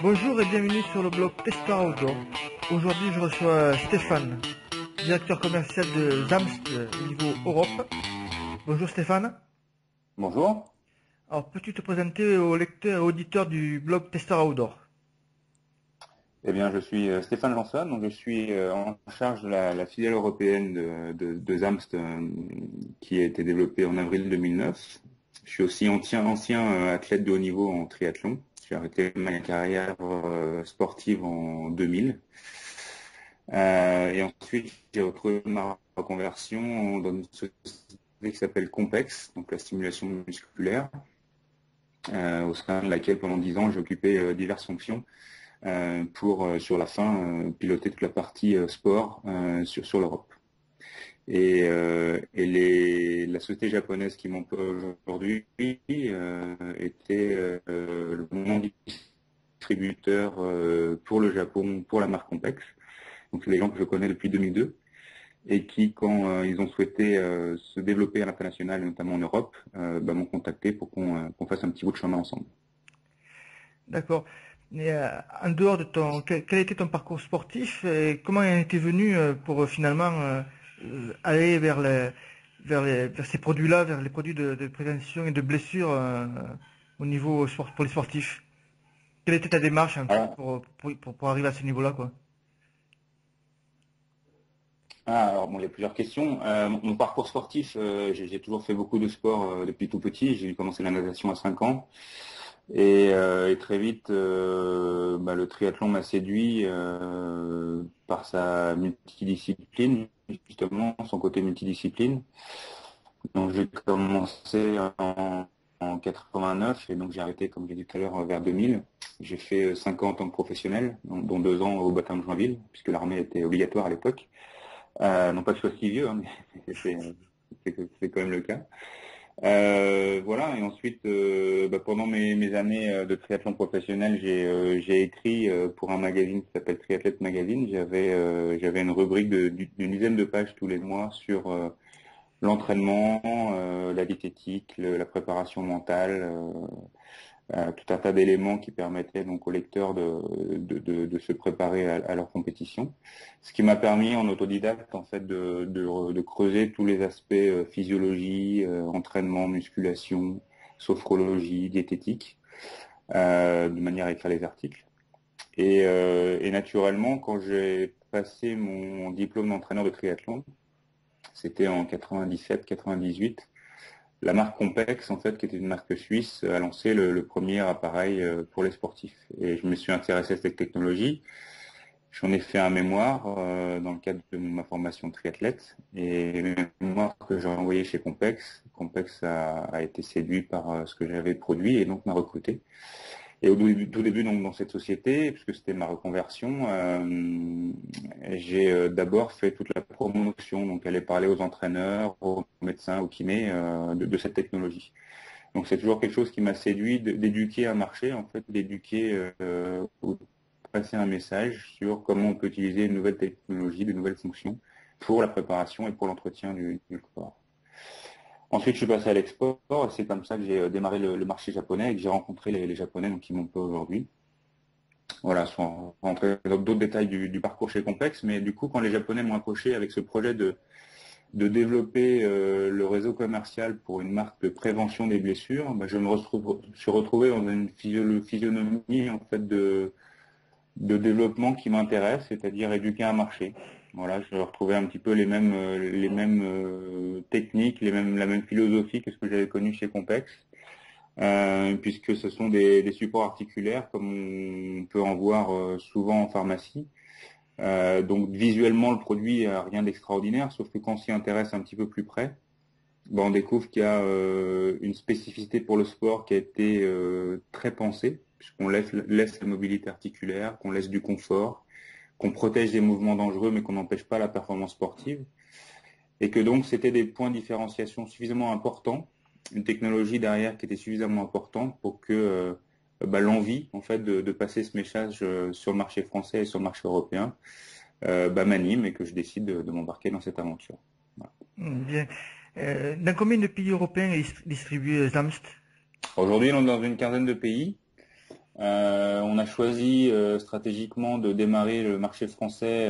Bonjour et bienvenue sur le blog Tester Outdoor. Aujourd'hui, je reçois Stéphane, directeur commercial de Zamst au niveau Europe. Bonjour Stéphane. Bonjour. Alors, peux-tu te présenter aux lecteurs et auditeurs du blog Tester Outdoor? Eh bien, je suis Stéphane Janson, donc je suis en charge de la filiale européenne de Zamst qui a été développée en avril 2009. Je suis aussi ancien athlète de haut niveau en triathlon. J'ai arrêté ma carrière sportive en 2000. Et ensuite, j'ai retrouvé ma reconversion dans une société qui s'appelle Compex, donc la stimulation musculaire, au sein de laquelle pendant 10 ans, j'ai occupé diverses fonctions pour sur la fin piloter toute la partie sport sur l'Europe. La société japonaise qui m'emploie aujourd'hui était mon distributeur pour le Japon pour la marque Compex. Donc c'est des gens que je connais depuis 2002 et qui, quand ils ont souhaité se développer à l'international, et notamment en Europe, m'ont contacté pour qu'on fasse un petit bout de chemin ensemble. D'accord. Et en dehors de quel était ton parcours sportif et comment en es-tu venu pour finalement aller vers ces produits-là, vers les produits de prévention et de blessures au niveau sport, pour les sportifs? Quelle était ta démarche en fait Alors, pour arriver à ce niveau-là, quoi? alors bon, il y a plusieurs questions. Mon parcours sportif, j'ai toujours fait beaucoup de sport depuis tout petit. J'ai commencé la natation à 5 ans et très vite, le triathlon m'a séduit par sa multidiscipline, justement, son côté multidiscipline. Donc j'ai commencé en 89 et donc j'ai arrêté, comme j'ai dit tout à l'heure, vers 2000. J'ai fait 5 ans en tant que professionnel, dont 2 ans au bataillon de Joinville, puisque l'armée était obligatoire à l'époque. Non pas que je sois si vieux, hein, mais c'est quand même le cas. Voilà, et ensuite, pendant mes années de triathlon professionnel, j'ai écrit pour un magazine qui s'appelle Triathlète Magazine. J'avais une rubrique d'une dizaine de pages tous les mois sur l'entraînement, la diététique, la préparation mentale, tout un tas d'éléments qui permettaient donc aux lecteurs de se préparer à leur compétition. Ce qui m'a permis en autodidacte en fait de creuser tous les aspects physiologie, entraînement, musculation, sophrologie, diététique, de manière à écrire les articles. Et naturellement, quand j'ai passé mon diplôme d'entraîneur de triathlon, c'était en 97-98. La marque Compex, en fait, qui était une marque suisse, a lancé le premier appareil pour les sportifs. Et je me suis intéressé à cette technologie. J'en ai fait un mémoire dans le cadre de ma formation de triathlète. Et le mémoire que j'ai envoyé chez Compex, Compex a été séduit par ce que j'avais produit et donc m'a recruté. Et au tout début, donc, dans cette société, puisque c'était ma reconversion, j'ai d'abord fait toute la promotion, donc aller parler aux entraîneurs, aux médecins, aux kinés de cette technologie. Donc c'est toujours quelque chose qui m'a séduit d'éduquer un marché, en fait, d'éduquer ou de passer un message sur comment on peut utiliser une nouvelle technologie, de nouvelles fonctions pour la préparation et pour l'entretien du corps. Ensuite, je suis passé à l'export et c'est comme ça que j'ai démarré le marché japonais et que j'ai rencontré les Japonais donc, qui m'emploient aujourd'hui. Voilà, sans rentrer dans d'autres détails du parcours chez Complex, mais du coup, quand les Japonais m'ont approché avec ce projet de développer le réseau commercial pour une marque de prévention des blessures, je suis retrouvé dans une physionomie en fait de développement qui m'intéresse, c'est-à-dire éduquer un marché. Voilà, je retrouvais un petit peu les mêmes techniques, la même philosophie que ce que j'avais connu chez Compex, puisque ce sont des supports articulaires comme on peut en voir souvent en pharmacie. Donc visuellement, le produit n'a rien d'extraordinaire, sauf que quand on s'y intéresse un petit peu plus près, on découvre qu'il y a une spécificité pour le sport qui a été très pensée, puisqu'on laisse la mobilité articulaire, qu'on laisse du confort, qu'on protège des mouvements dangereux, mais qu'on n'empêche pas la performance sportive, et que donc c'était des points de différenciation suffisamment importants, une technologie derrière qui était suffisamment importante pour que l'envie en fait de passer ce message sur le marché français et sur le marché européen m'anime et que je décide de m'embarquer dans cette aventure. Voilà. Bien. Dans combien de pays européens est distribué Zamst? Aujourd'hui, on est dans une quinzaine de pays. On on a choisi stratégiquement de démarrer le marché français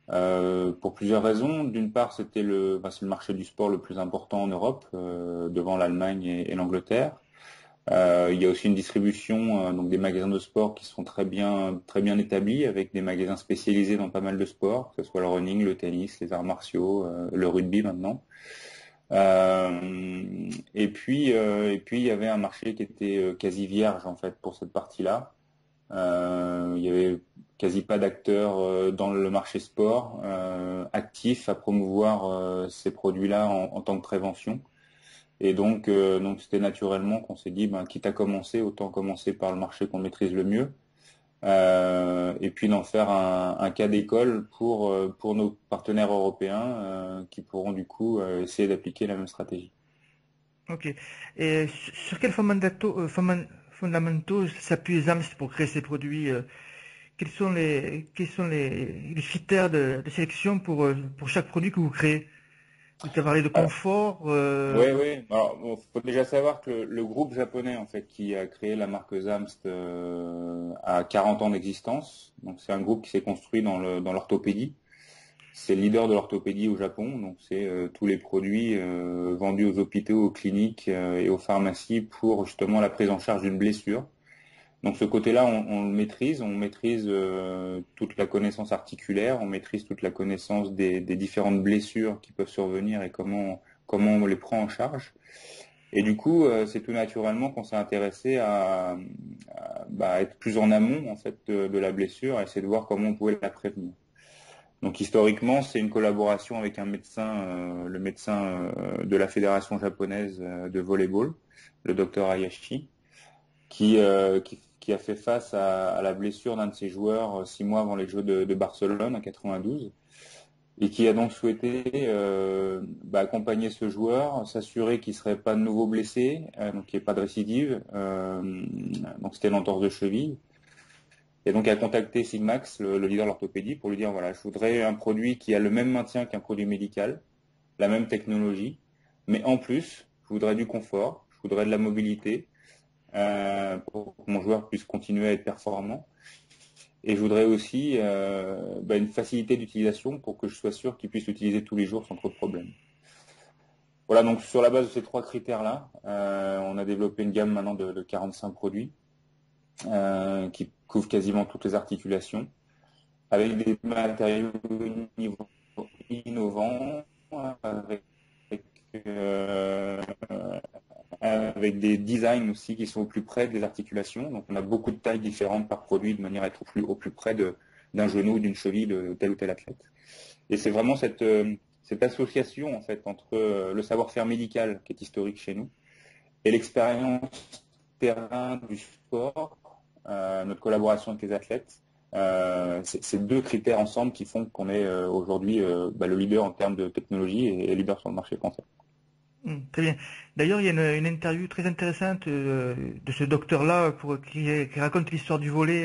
pour plusieurs raisons. D'une part, c'est le marché du sport le plus important en Europe, devant l'Allemagne et l'Angleterre. Il y a aussi une distribution, donc des magasins de sport qui sont très bien établis, avec des magasins spécialisés dans pas mal de sports, que ce soit le running, le tennis, les arts martiaux, le rugby maintenant. Et puis il y avait un marché qui était quasi vierge en fait pour cette partie-là. Il y avait quasi pas d'acteurs dans le marché sport actifs à promouvoir ces produits-là en tant que prévention. Et donc c'était naturellement qu'on s'est dit, quitte à commencer, autant commencer par le marché qu'on maîtrise le mieux. Et puis d'en faire un cas d'école pour nos partenaires européens qui pourront du coup essayer d'appliquer la même stratégie. Ok. Et sur quels fondamentaux s'appuie ZAMS pour créer ces produits? Quels sont les critères de sélection pour chaque produit que vous créez? Tu as parlé de confort. Oui, oui. Alors, faut déjà savoir que le groupe japonais en fait qui a créé la marque Zamst a 40 ans d'existence. Donc c'est un groupe qui s'est construit dans l'orthopédie. C'est le leader de l'orthopédie au Japon. Donc c'est tous les produits vendus aux hôpitaux, aux cliniques et aux pharmacies pour justement la prise en charge d'une blessure. Donc ce côté-là, on le maîtrise. On maîtrise toute la connaissance articulaire, on maîtrise toute la connaissance des différentes blessures qui peuvent survenir et comment on les prend en charge. Et du coup, c'est tout naturellement qu'on s'est intéressé à être plus en amont en fait de la blessure et essayer de voir comment on pouvait la prévenir. Donc historiquement, c'est une collaboration avec un médecin, le médecin de la fédération japonaise de volleyball, le docteur Hayashi, qui a fait face à la blessure d'un de ses joueurs 6 mois avant les Jeux de Barcelone en 92, et qui a donc souhaité accompagner ce joueur, s'assurer qu'il ne serait pas de nouveau blessé, donc qu'il n'y ait pas de récidive. Donc c'était l'entorse de cheville. Et donc a contacté Sigmax, le leader de l'orthopédie, pour lui dire voilà, je voudrais un produit qui a le même maintien qu'un produit médical, la même technologie, mais en plus, je voudrais du confort, je voudrais de la mobilité, pour que mon joueur puisse continuer à être performant. Et je voudrais aussi une facilité d'utilisation pour que je sois sûr qu'il puisse l'utiliser tous les jours sans trop de problèmes. Voilà, donc sur la base de ces 3 critères-là, on a développé une gamme maintenant de 45 produits qui couvrent quasiment toutes les articulations, avec des matériaux innovants, avec des designs aussi qui sont au plus près des articulations. Donc on a beaucoup de tailles différentes par produit de manière à être au plus près d'un genou ou d'une cheville de tel ou tel athlète. Et c'est vraiment cette association en fait entre le savoir-faire médical qui est historique chez nous et l'expérience terrain du sport, notre collaboration avec les athlètes. C'est 2 critères ensemble qui font qu'on est aujourd'hui le leader en termes de technologie et leader sur le marché français. Très bien. D'ailleurs, il y a une interview très intéressante de ce docteur-là qui raconte l'histoire du volet,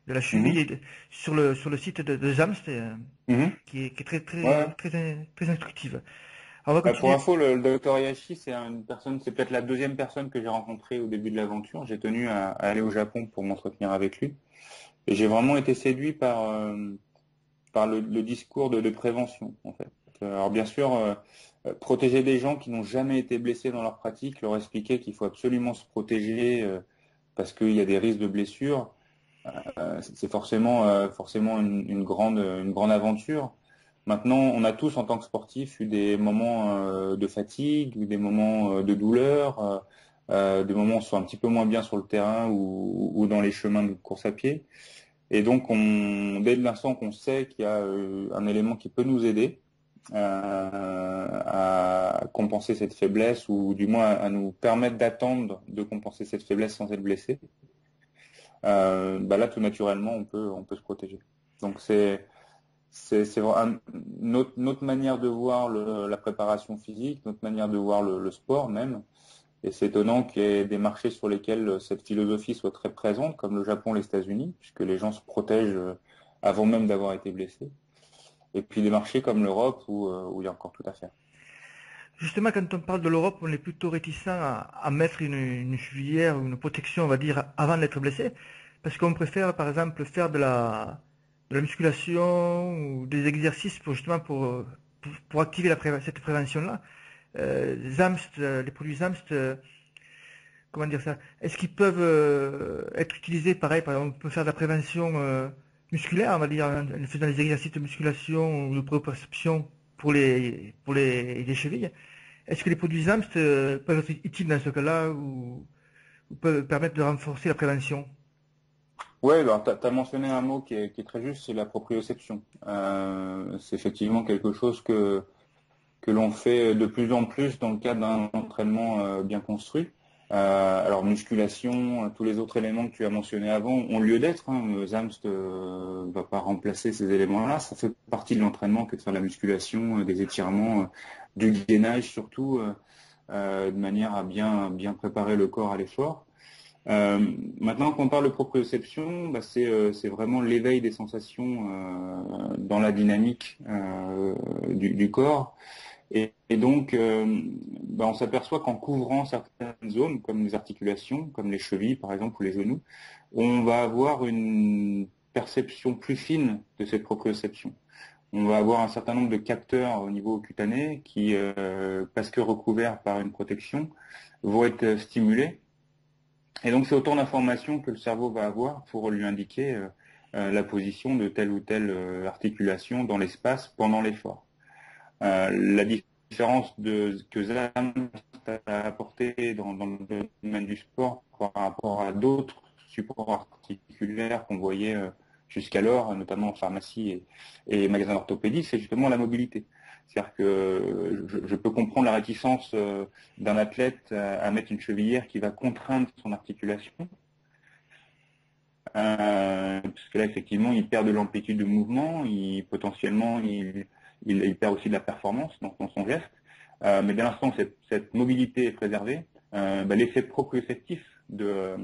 de la cheville, sur le site de ZAMS, qui est très, Ouais. très instructive. Alors, on va Pour continuer. info, le docteur Hayashi, c'est peut-être la 2e personne que j'ai rencontrée au début de l'aventure. J'ai tenu à aller au Japon pour m'entretenir avec lui. Et j'ai vraiment été séduit par le discours de prévention, en fait. Alors bien sûr, protéger des gens qui n'ont jamais été blessés dans leur pratique, leur expliquer qu'il faut absolument se protéger parce qu'il y a des risques de blessures, c'est forcément une grande aventure. Maintenant, on a tous en tant que sportifs eu des moments de fatigue, ou des moments de douleur, des moments où on se sent un petit peu moins bien sur le terrain ou dans les chemins de course à pied. Et donc, dès l'instant qu'on sait qu'il y a un élément qui peut nous aider à compenser cette faiblesse, ou du moins à nous permettre d'attendre de compenser cette faiblesse sans être blessé, là, tout naturellement, on peut se protéger. Donc, c'est notre manière de voir la préparation physique, notre manière de voir le sport même. Et c'est étonnant qu'il y ait des marchés sur lesquels cette philosophie soit très présente, comme le Japon, les États-Unis, puisque les gens se protègent avant même d'avoir été blessés. Et puis des marchés comme l'Europe où il y a encore tout à faire. Justement, quand on parle de l'Europe, on est plutôt réticent à mettre une chevillère ou une protection, on va dire, avant d'être blessé. Parce qu'on préfère, par exemple, faire de la musculation ou des exercices pour justement pour activer cette prévention-là. ZAMST, les produits ZAMST, comment dire ça? Est-ce qu'ils peuvent être utilisés pareil, par exemple, on peut faire de la prévention musculaire, on va dire, en faisant des exercices de musculation ou de proprioception les chevilles. Est-ce que les produits ZAMST peuvent être utiles dans ce cas-là ou peuvent permettre de renforcer la prévention? Ouais, alors tu as mentionné un mot qui est très juste, c'est la proprioception. C'est effectivement quelque chose que l'on fait de plus en plus dans le cadre d'un entraînement bien construit. Alors musculation, tous les autres éléments que tu as mentionnés avant ont lieu d'être. Hein. ZAMST ne va pas remplacer ces éléments-là. Ça fait partie de l'entraînement que de faire de la musculation, des étirements, du gainage surtout, de manière à bien préparer le corps à l'effort. Maintenant qu'on parle de proprioception, bah, c'est vraiment l'éveil des sensations dans la dynamique du corps. Et donc, bah, on s'aperçoit qu'en couvrant certaines zones, comme les articulations, comme les chevilles par exemple, ou les genoux, on va avoir une perception plus fine de cette proprioception. On va avoir un certain nombre de capteurs au niveau cutané qui, parce que recouverts par une protection, vont être stimulés. Et donc, c'est autant d'informations que le cerveau va avoir pour lui indiquer la position de telle ou telle articulation dans l'espace pendant l'effort. La différence que ZAM a apporté dans le domaine du sport par rapport à d'autres supports articulaires qu'on voyait jusqu'alors, notamment en pharmacie et magasins d'orthopédie, c'est justement la mobilité. C'est-à-dire que je peux comprendre la réticence d'un athlète à mettre une chevillère qui va contraindre son articulation, parce que là, effectivement, il perd de l'amplitude de mouvement, potentiellement, il perd aussi de la performance dans son geste. Mais dès l'instant que cette mobilité est préservée, bah, l'effet proprioceptif de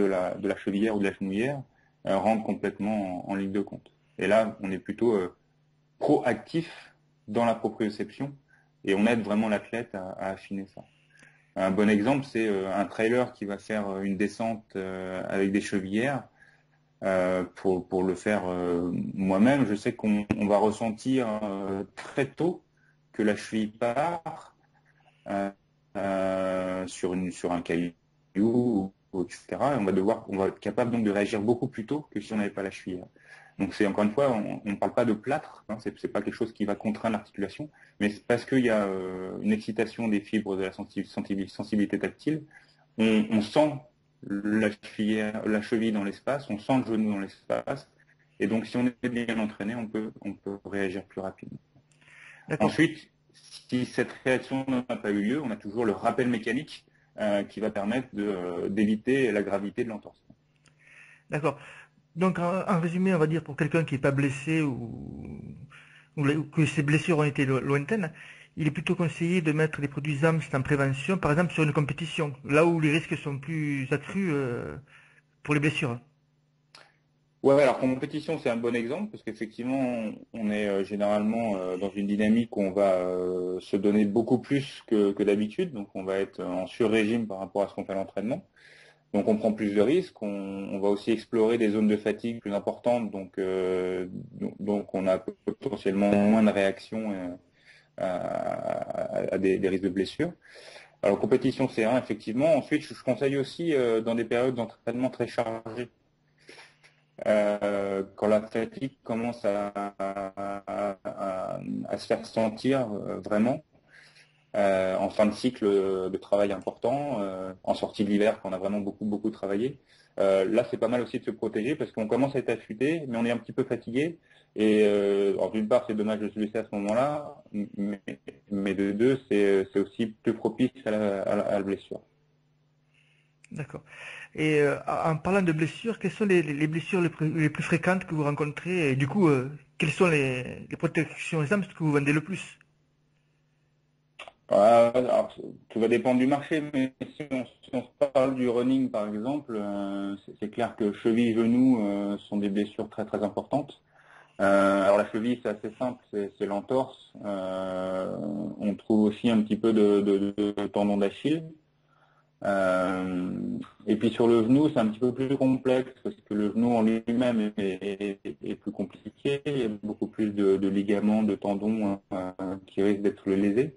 la chevillère ou de la genouillère rentre complètement en ligne de compte. Et là, on est plutôt proactif dans la proprioception et on aide vraiment l'athlète à affiner ça. Un bon exemple, c'est un trailer qui va faire une descente avec des chevillères. Pour le faire moi-même, je sais qu'on va ressentir très tôt que la cheville part sur un caillou, etc. Et on va être capable donc de réagir beaucoup plus tôt que si on n'avait pas la cheville. Donc c'est encore une fois, on ne parle pas de plâtre, hein, c'est pas quelque chose qui va contraindre l'articulation, mais c'est parce qu'il y a une excitation des fibres de la sensibilité tactile, on sent la cheville dans l'espace, on sent le genou dans l'espace, et donc si on est bien entraîné, on peut réagir plus rapidement. D'accord. Ensuite, si cette réaction n'a pas eu lieu, on a toujours le rappel mécanique qui va permettre d'éviter la gravité de l'entorse. D'accord. Donc, en résumé, on va dire pour quelqu'un qui n'est pas blessé ou que ses blessures ont été lointaines, il est plutôt conseillé de mettre les produits ZAMST en prévention, par exemple sur une compétition, là où les risques sont plus accrus pour les blessures. Ouais, alors compétition, c'est un bon exemple parce qu'effectivement, on est généralement dans une dynamique où on va se donner beaucoup plus que d'habitude, donc on va être en sur-régime par rapport à ce qu'on fait à l'entraînement. Donc on prend plus de risques, on va aussi explorer des zones de fatigue plus importantes, donc on a potentiellement moins de réactions à des risques de blessures. Alors compétition c'est un effectivement. Ensuite je conseille aussi dans des périodes d'entraînement très chargées, quand la fatigue commence à se faire sentir vraiment. En fin de cycle de travail important, en sortie de l'hiver quand on a vraiment beaucoup travaillé. Là, c'est pas mal aussi de se protéger parce qu'on commence à être affûté, mais on est un petit peu fatigué. Et alors d'une part, c'est dommage de se blesser à ce moment-là, mais de deux, c'est aussi plus propice à la blessure. D'accord. Et en parlant de blessures, quelles sont les blessures les plus fréquentes que vous rencontrez et du coup, quelles sont les protections ZAMST que vous vendez le plus? Alors, tout va dépendre du marché, mais si on se parle du running par exemple, c'est clair que cheville, genou sont des blessures très importantes. Alors la cheville, c'est assez simple, c'est l'entorse. On trouve aussi un petit peu de tendon d'Achille. Et puis sur le genou, c'est un petit peu plus complexe parce que le genou en lui-même est plus compliqué. Il y a beaucoup plus de ligaments, de tendons qui risquent d'être lésés.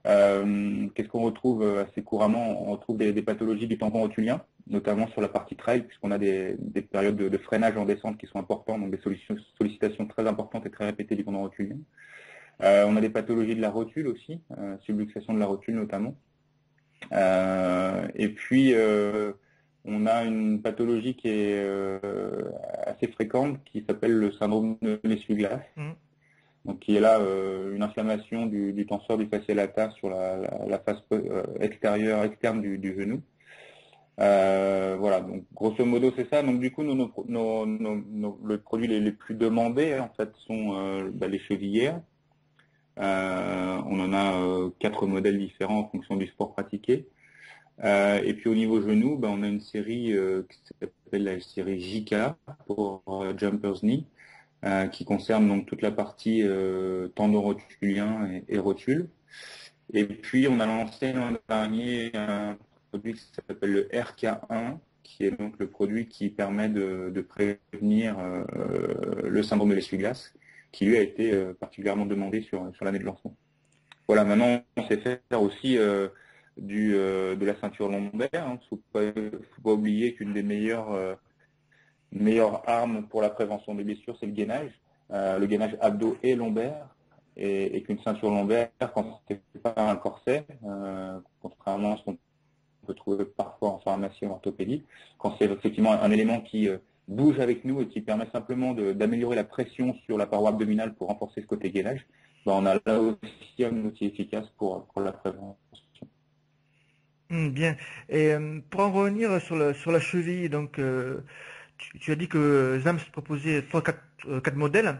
Qu'est-ce qu'on retrouve assez couramment? On retrouve des pathologies du tendon rotulien, notamment sur la partie trail, puisqu'on a des périodes de freinage en descente qui sont importantes, donc des sollicitations très importantes et très répétées du tendon rotulien. On a des pathologies de la rotule aussi, subluxation de la rotule notamment. Et puis, on a une pathologie qui est assez fréquente, qui s'appelle le syndrome de l'essuie-glace. Donc, qui est là une inflammation du tenseur du fascia lataire sur la face externe du genou. Voilà, donc grosso modo c'est ça. Donc du coup, les produits les plus demandés en fait sont les chevillères. On en a 4 modèles différents en fonction du sport pratiqué. Et puis au niveau genou, on a une série qui s'appelle la série JK pour Jumper's Knee, qui concerne donc toute la partie tendon rotulien et rotule. Et puis on a lancé l'an dernier un produit qui s'appelle le RK1, qui est donc le produit qui permet de prévenir le syndrome de l'essuie-glace, qui lui a été particulièrement demandé sur l'année de lancement. Voilà, maintenant on sait faire aussi de la ceinture lombaire. Il ne faut pas oublier qu'une des meilleures armes pour la prévention des blessures, c'est le gainage abdos et lombaire, et qu'une ceinture lombaire, quand c'est pas un corset, contrairement à ce qu'on peut trouver parfois en pharmacie ou en orthopédie, quand c'est effectivement un élément qui bouge avec nous et qui permet simplement d'améliorer la pression sur la paroi abdominale pour renforcer ce côté gainage, on a là aussi un outil efficace pour la prévention. Bien. Et pour en revenir sur la cheville, donc tu as dit que Zams proposait 4 modèles.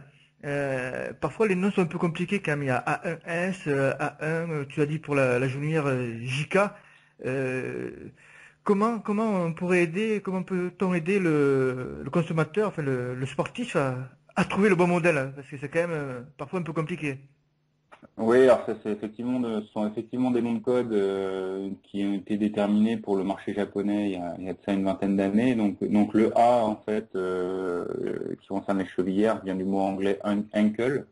Parfois les noms sont un peu compliqués quand même. Il y a A1S, A1, tu as dit pour la genouillère JK. Comment on pourrait aider, comment peut-on aider le consommateur, enfin le sportif à trouver le bon modèle? Parce que c'est quand même parfois un peu compliqué. Oui, alors ça ce sont effectivement des noms de code qui ont été déterminés pour le marché japonais il y a de ça une vingtaine d'années. Donc le A en fait qui concerne les chevillères vient du mot anglais ankle.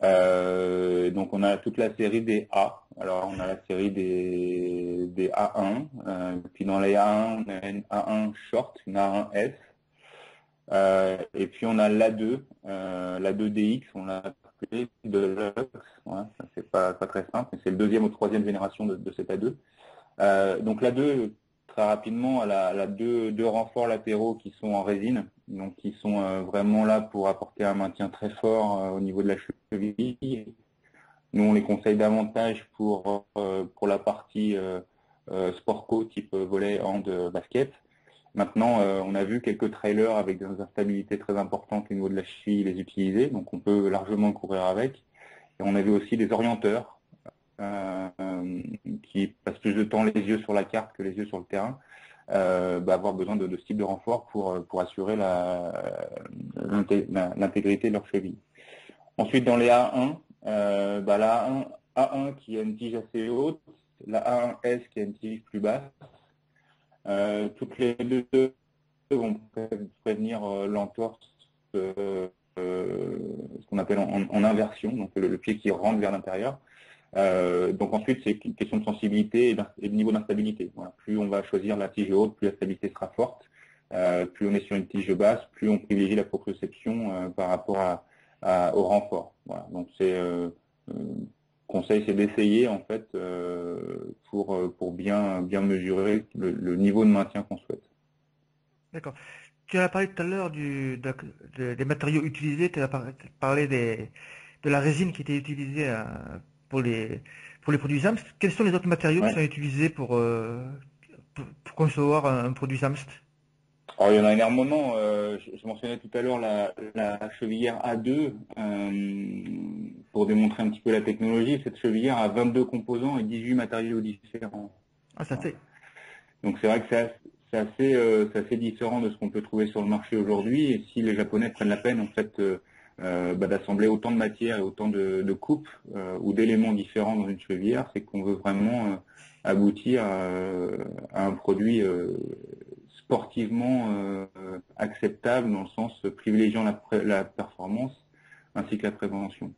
Donc on a toute la série des A. Alors on a la série des A1. Puis dans les A1 on a une A1 short, une A1S. Et puis on a l'A2, l'A2DX, on l'a appelé Deluxe, ouais, c'est pas très simple, mais c'est le deuxième ou troisième génération de cet A2. Donc l'A2, très rapidement, elle a deux renforts latéraux qui sont en résine, donc qui sont vraiment là pour apporter un maintien très fort au niveau de la cheville. Nous on les conseille davantage pour la partie sport co type volley, hand, basket. Maintenant, on a vu quelques trailers avec des instabilités très importantes au niveau de la cheville les utiliser, donc on peut largement courir avec. Et on a vu aussi des orienteurs qui passent plus de temps les yeux sur la carte que les yeux sur le terrain, avoir besoin de ce type de renfort pour assurer l'intégrité de leur cheville. Ensuite, dans les A1, la A1 qui a une tige assez haute, la A1S qui a une tige plus basse. Toutes les deux vont prévenir l'entorse, ce qu'on appelle en inversion, donc le pied qui rentre vers l'intérieur. Donc ensuite, c'est une question de sensibilité et de niveau d'instabilité. Voilà. Plus on va choisir la tige haute, plus la stabilité sera forte. Plus on est sur une tige basse, plus on privilégie la proprioception par rapport au renfort. Voilà. Donc c'est conseil, c'est d'essayer en fait pour bien mesurer le niveau de maintien qu'on souhaite. D'accord. Tu as parlé tout à l'heure des matériaux utilisés, tu as parlé de la résine qui était utilisée pour les produits SAMS. Quels sont les autres matériaux qui sont utilisés pour concevoir un produit SAMS? Alors, il y en a énormément. Je mentionnais tout à l'heure la chevillère A2 pour démontrer un petit peu la technologie. Cette chevillère a 22 composants et 18 matériaux différents. Ah, ça fait. Donc c'est vrai que c'est assez différent de ce qu'on peut trouver sur le marché aujourd'hui. Et si les Japonais prennent la peine en fait d'assembler autant de matières et autant de coupes ou d'éléments différents dans une chevillère, c'est qu'on veut vraiment aboutir à un produit sportivement acceptable dans le sens privilégiant la performance ainsi que la prévention.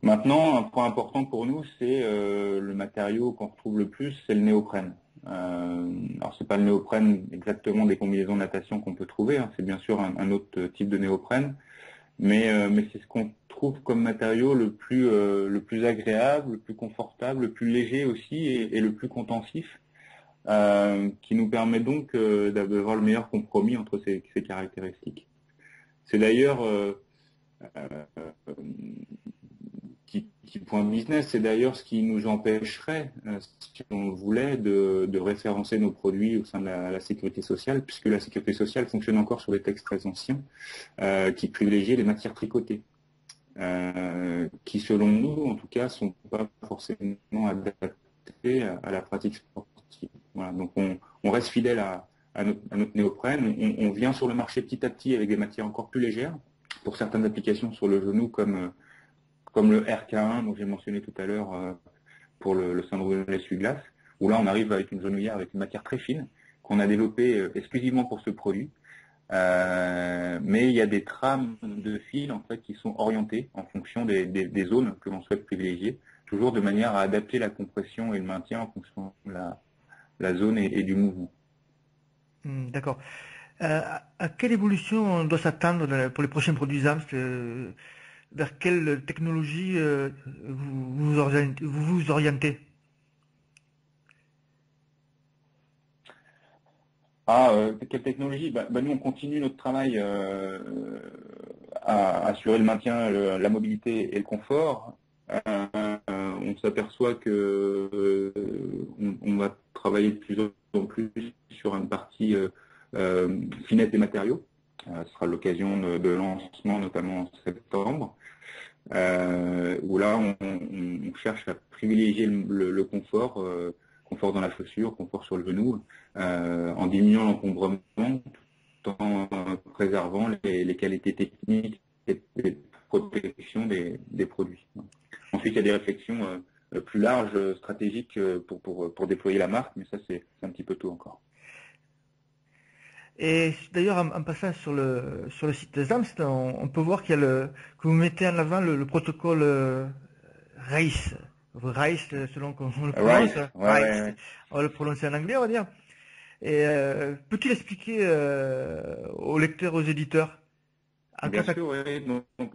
Maintenant, un point important pour nous, c'est le matériau qu'on retrouve le plus, c'est le néoprène. Alors c'est pas le néoprène exactement des combinaisons de natation qu'on peut trouver, hein, c'est bien sûr un autre type de néoprène, mais c'est ce qu'on trouve comme matériau le plus agréable, le plus confortable, le plus léger aussi et le plus contensif, qui nous permet donc d'avoir le meilleur compromis entre ces caractéristiques. C'est d'ailleurs point business, c'est d'ailleurs ce qui nous empêcherait, si on le voulait, de référencer nos produits au sein de la sécurité sociale, puisque la sécurité sociale fonctionne encore sur des textes très anciens qui privilégient les matières tricotées, qui selon nous, en tout cas, sont pas forcément adaptées à la pratique sportive. Voilà, donc on reste fidèle à notre néoprène, on vient sur le marché petit à petit avec des matières encore plus légères, pour certaines applications sur le genou comme le RK1 dont j'ai mentionné tout à l'heure pour le syndrome de l'essuie-glace, où là on arrive avec une genouillère avec une matière très fine qu'on a développée exclusivement pour ce produit. Mais il y a des trames de fil en fait qui sont orientées en fonction des zones que l'on souhaite privilégier, toujours de manière à adapter la compression et le maintien en fonction de la zone et du mouvement. D'accord. À quelle évolution on doit s'attendre pour les prochains produits ZAMS vers quelle technologie vous vous orientez? Quelle technologie? Nous, on continue notre travail à assurer le maintien, la mobilité et le confort. On s'aperçoit que on va travailler de plus en plus sur une partie finesse des matériaux. Ce sera l'occasion de lancement, notamment en septembre, où là, on cherche à privilégier le confort, confort dans la chaussure, confort sur le genou, en diminuant l'encombrement, tout en préservant les qualités techniques et de protection des produits. Ensuite, il y a des réflexions plus larges, stratégiques pour déployer la marque, mais ça, c'est un petit peu tôt encore. Et d'ailleurs, en passant sur le site ZAMS, on peut voir que vous mettez en avant le protocole RICE. RICE, selon qu'on le prononce. RICE, RICE. On va le prononcer en anglais, on va dire. Et peux-tu l'expliquer aux lecteurs, aux éditeurs? Bien sûr, oui.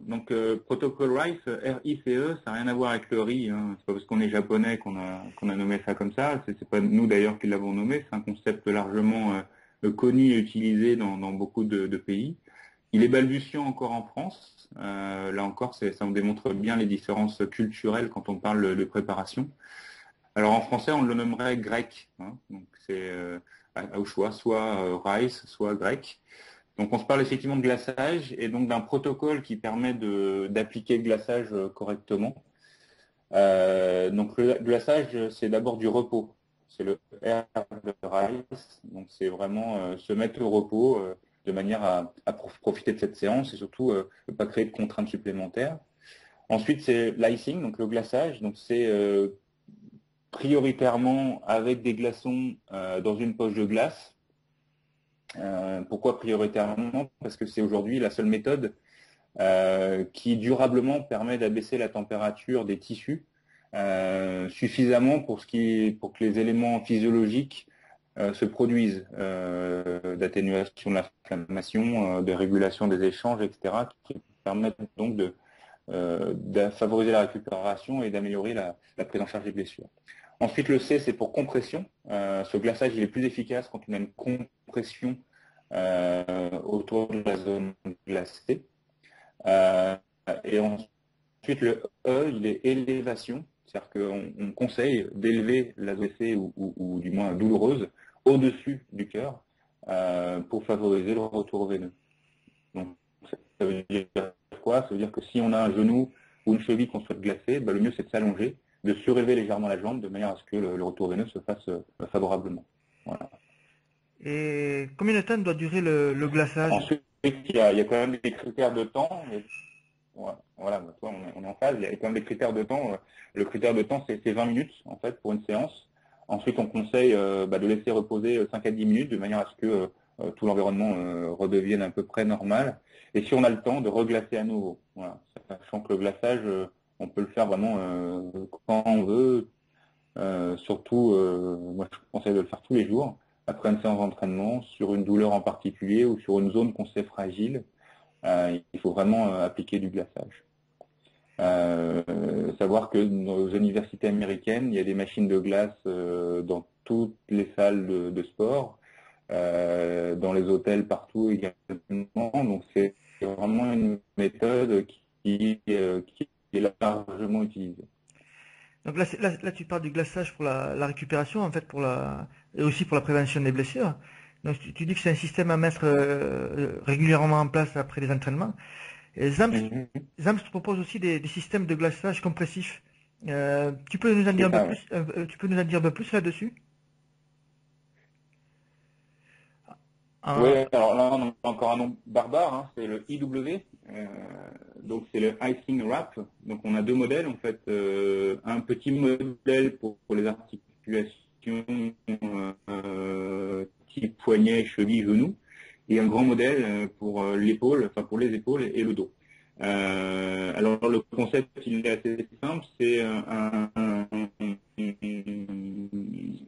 Donc protocole RICE, R-I-C-E, ça n'a rien à voir avec le riz. Hein. C'est pas parce qu'on est japonais qu'on a nommé ça comme ça. C'est pas nous d'ailleurs qui l'avons nommé. C'est un concept largement connu et utilisé dans beaucoup de pays. Il est balbutiant encore en France. Là encore, ça nous démontre bien les différences culturelles quand on parle de préparation. Alors en français, on le nommerait grec. Hein. Donc c'est au choix, soit rice, soit grec. Donc on se parle effectivement de glaçage et donc d'un protocole qui permet d'appliquer le glaçage correctement. Donc le glaçage, c'est d'abord du repos. C'est le R de RICE. Donc c'est vraiment se mettre au repos de manière à profiter de cette séance et surtout ne pas créer de contraintes supplémentaires. Ensuite, c'est l'icing, donc le glaçage. Donc c'est prioritairement avec des glaçons dans une poche de glace. Pourquoi prioritairement? Parce que c'est aujourd'hui la seule méthode qui durablement permet d'abaisser la température des tissus suffisamment pour que les éléments physiologiques se produisent, d'atténuation de l'inflammation, de régulation des échanges, etc., qui permettent donc de favoriser la récupération et d'améliorer la prise en charge des blessures. Ensuite, le C, c'est pour compression. Ce glaçage, il est plus efficace quand on a une compression autour de la zone glacée. Et ensuite, le E, il est élévation. C'est-à-dire qu'on conseille d'élever la zone glacée ou du moins douloureuse au-dessus du cœur pour favoriser le retour veineux. Donc, ça veut dire quoi? Ça veut dire que si on a un genou ou une cheville qu'on souhaite glacer, le mieux c'est de s'allonger, de surélever légèrement la jambe de manière à ce que le retour veineux se fasse favorablement. Voilà. Et combien de temps doit durer le glaçage? Ensuite, il y a quand même des critères de temps. Voilà, on est en phase. Il y a quand même des critères de temps. Le critère de temps, c'est 20 minutes en fait pour une séance. Ensuite, on conseille de laisser reposer 5 à 10 minutes de manière à ce que tout l'environnement redevienne à peu près normal. Et si on a le temps, de reglacer à nouveau. Voilà. Sachant que le glaçage, on peut le faire vraiment quand on veut. Surtout, moi je conseille de le faire tous les jours, après une séance d'entraînement, sur une douleur en particulier ou sur une zone qu'on sait fragile. Il faut vraiment appliquer du glaçage. Savoir que dans les universités américaines, il y a des machines de glace dans toutes les salles de sport, dans les hôtels partout également. Donc c'est vraiment une méthode qui est largement utilisée. Donc là, tu parles du glaçage pour la récupération, en fait, et aussi pour la prévention des blessures. Donc tu dis que c'est un système à mettre régulièrement en place après les entraînements. Et Zams propose aussi des systèmes de glaçage compressif. Tu peux nous en dire un peu plus, tu peux nous en dire un peu plus là-dessus? Oui, alors là, on a encore un nom barbare, hein, c'est le IW, donc c'est le Icing Wrap. Donc on a deux modèles, en fait, un petit modèle pour les articulations type poignet, cheville, genou, et un grand modèle pour l'épaule, enfin pour les épaules et le dos. Alors le concept, il est assez simple, c'est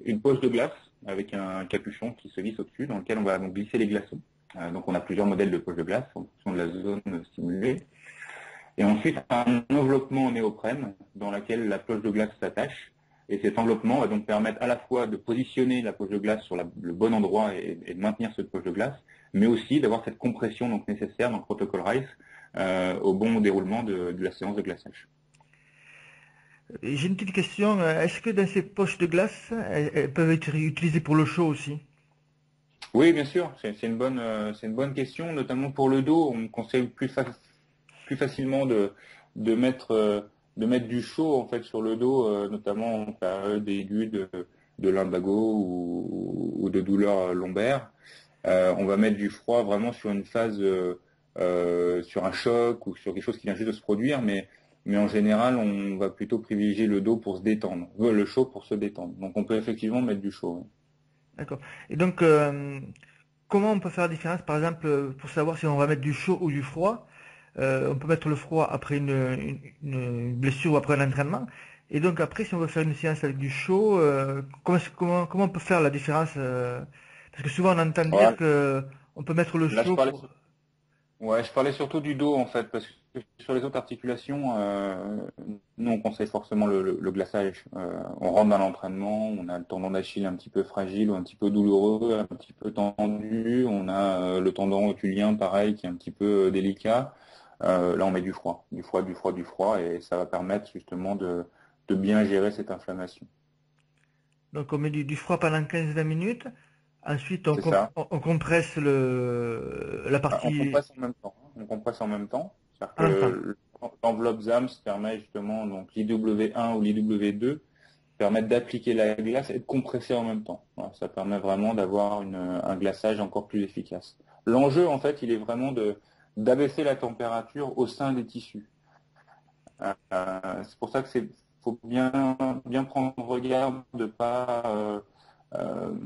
une poche de glace avec un capuchon qui se glisse au-dessus, dans lequel on va donc glisser les glaçons. Donc on a plusieurs modèles de poche de glace en fonction de la zone stimulée. Et ensuite un enveloppement en néoprène dans lequel la poche de glace s'attache. Et cet enveloppement va donc permettre à la fois de positionner la poche de glace sur le bon endroit et de maintenir cette poche de glace, mais aussi d'avoir cette compression donc nécessaire dans le protocole RICE au bon déroulement de la séance de glaçage. J'ai une petite question. Est-ce que dans ces poches de glace, elles peuvent être utilisées pour le chaud aussi? Oui, bien sûr. C'est une bonne question, notamment pour le dos. On conseille plus facilement de mettre du chaud en fait sur le dos, notamment en période aiguë de lumbago ou de douleur lombaire. On va mettre du froid vraiment sur une phase, sur un choc ou sur quelque chose qui vient juste de se produire, mais en général, on va plutôt privilégier le dos pour se détendre, le chaud pour se détendre. Donc on peut effectivement mettre du chaud. Oui. D'accord. Et donc, comment on peut faire la différence, par exemple, pour savoir si on va mettre du chaud ou du froid? On peut mettre le froid après une blessure ou après un entraînement. Et donc après, si on veut faire une séance avec du chaud, comment on peut faire la différence? Parce que souvent on entend dire Ouais. que on peut mettre le Là, chaud pour... je parlais surtout du dos en fait, parce que sur les autres articulations, nous on conseille forcément le glaçage. On rentre dans l'entraînement, on a le tendon d'Achille un petit peu fragile ou un petit peu douloureux, un petit peu tendu, on a le tendon rotulien pareil qui est un petit peu délicat. Là on met du froid, du froid, et ça va permettre justement de bien gérer cette inflammation. Donc on met du froid pendant 15-20 minutes. Ensuite, C'est ça. on compresse la On partie compresse en même temps. On compresse en même temps. C'est-à-dire en même temps. que l'enveloppe ZAMS permet justement, donc l'IW1 ou l'IW2, permettent d'appliquer la glace et de compresser en même temps. Voilà, ça permet vraiment d'avoir un glaçage encore plus efficace. L'enjeu, en fait, il est vraiment d'abaisser la température au sein des tissus. C'est pour ça que faut bien prendre garde de pas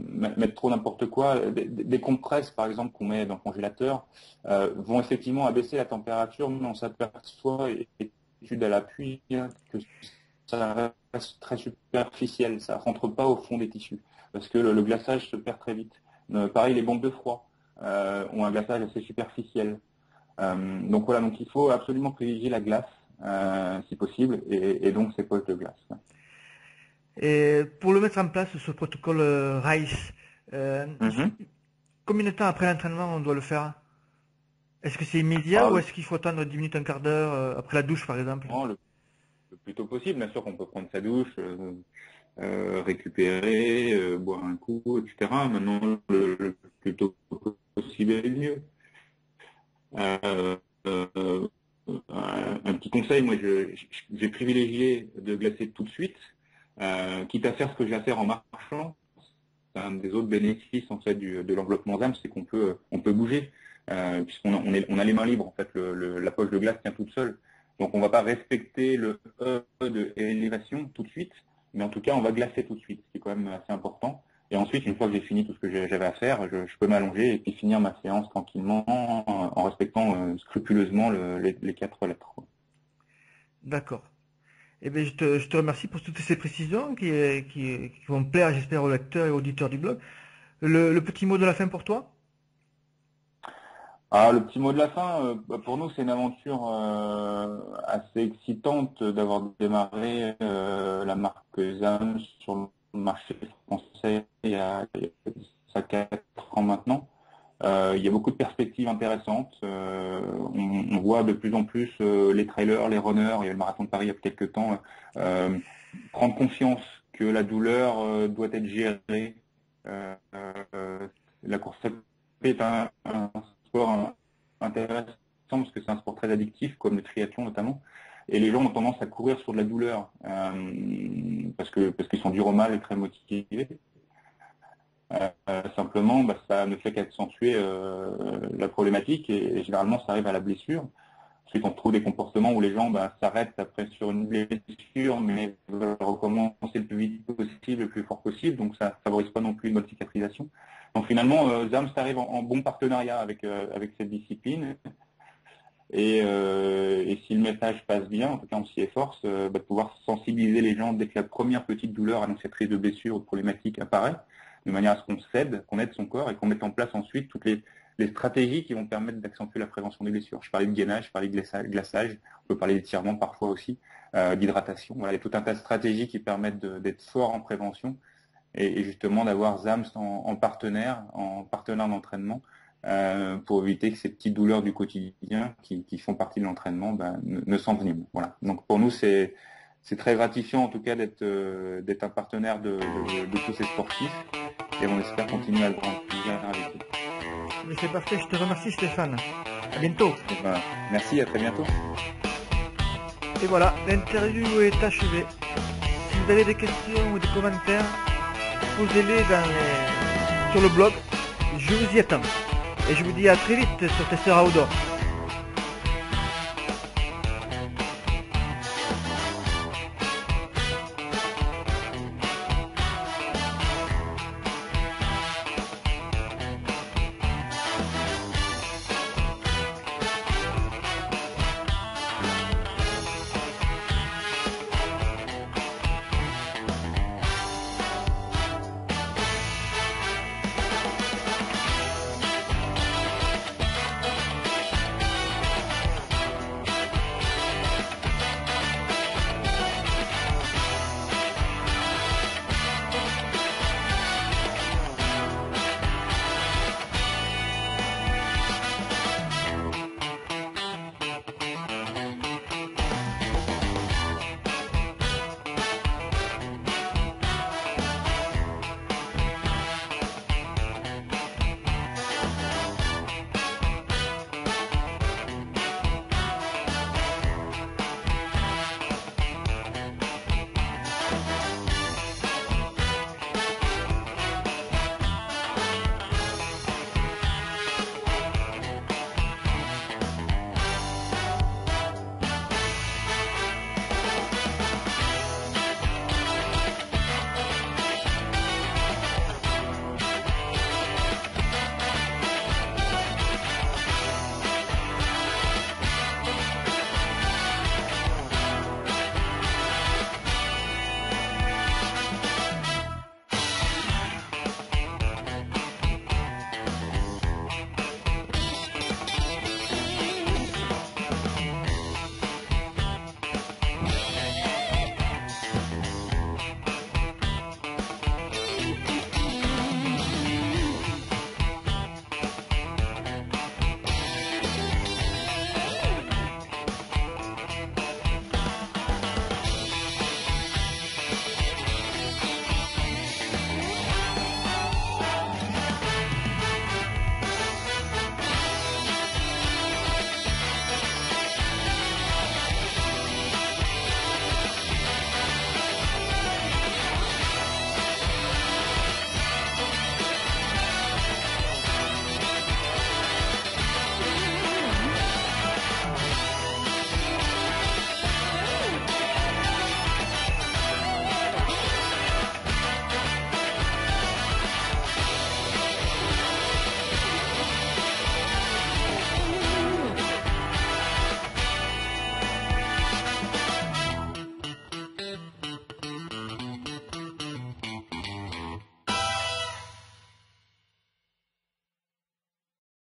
mettre trop n'importe quoi. Des compresses, par exemple, qu'on met dans le congélateur, vont effectivement abaisser la température, mais on s'aperçoit, et étude à l'appui, hein, que ça reste très superficiel, ça rentre pas au fond des tissus, parce que le glaçage se perd très vite. Pareil, les bombes de froid ont un glaçage assez superficiel. Donc voilà, donc il faut absolument privilégier la glace, si possible, et donc ces poches de glace. Et pour le mettre en place, ce protocole RICE, combien de temps après l'entraînement on doit le faire? Est-ce que c'est immédiat ou est-ce qu'il faut attendre 10 minutes, un quart d'heure après la douche par exemple? Non, le plus tôt possible, bien sûr qu'on peut prendre sa douche, récupérer, boire un coup, etc. Maintenant, le plus tôt possible est le mieux. Un petit conseil, moi j'ai privilégié de glacer tout de suite, quitte à faire ce que j'ai à faire en marchant. C'est un des autres bénéfices en fait de l'enveloppement ZAM, c'est on peut bouger, puisqu'on a les mains libres en fait, la poche de glace tient toute seule. Donc on ne va pas respecter le E de élévation tout de suite, mais en tout cas, on va glacer tout de suite, ce qui est quand même assez important. Et ensuite, une fois que j'ai fini tout ce que j'avais à faire, je peux m'allonger et puis finir ma séance tranquillement en respectant scrupuleusement les 4 lettres, quoi. D'accord. Eh bien, je te remercie pour toutes ces précisions qui vont plaire, j'espère, aux lecteurs et aux auditeurs du blog. Le petit mot de la fin pour toi? Ah, le petit mot de la fin, pour nous, c'est une aventure assez excitante d'avoir démarré la marque ZAM sur le marché français il y a ça 4 ans maintenant. Il y a beaucoup de perspectives intéressantes. On voit de plus en plus les trailers, les runners, il y a le marathon de Paris il y a quelques temps, euh, prendre conscience que la douleur doit être gérée. La course à pied est un sport intéressant parce que c'est un sport très addictif, comme le triathlon notamment. Et les gens ont tendance à courir sur de la douleur parce qu'ils sont durs au mal et très motivés. Simplement, ça ne fait qu'accentuer la problématique et généralement ça arrive à la blessure. Ensuite, on trouve des comportements où les gens s'arrêtent après sur une blessure, mais veulent recommencer le plus vite possible, le plus fort possible, donc ça ne favorise pas non plus une bonne cicatrisation. Donc finalement, ZAMS arrive en bon partenariat avec cette discipline. Et si le message passe bien, en tout cas on s'y efforce, de pouvoir sensibiliser les gens dès que la première petite douleur annonciatrice de blessure ou de problématique apparaît, de manière à ce qu'on aide son corps et qu'on mette en place ensuite toutes les stratégies qui vont permettre d'accentuer la prévention des blessures. Je parlais de gainage, je parlais de glaçage, on peut parler d'étirement parfois aussi, d'hydratation. Voilà, il y a tout un tas de stratégies qui permettent d'être fort en prévention et justement d'avoir ZAMS en partenaire d'entraînement pour éviter que ces petites douleurs du quotidien qui font partie de l'entraînement ne s'enveniment. Voilà. Donc pour nous, c'est très gratifiant en tout cas d'être un partenaire de tous ces sportifs et on espère continuer à le grandir avec eux. Mais c'est parfait, je te remercie Stéphane. À bientôt. Merci, à très bientôt. Et voilà, l'interview est achevée. Si vous avez des questions ou des commentaires, posez-les sur le blog. Je vous y attends. Et je vous dis à très vite sur Testeur Outdoor.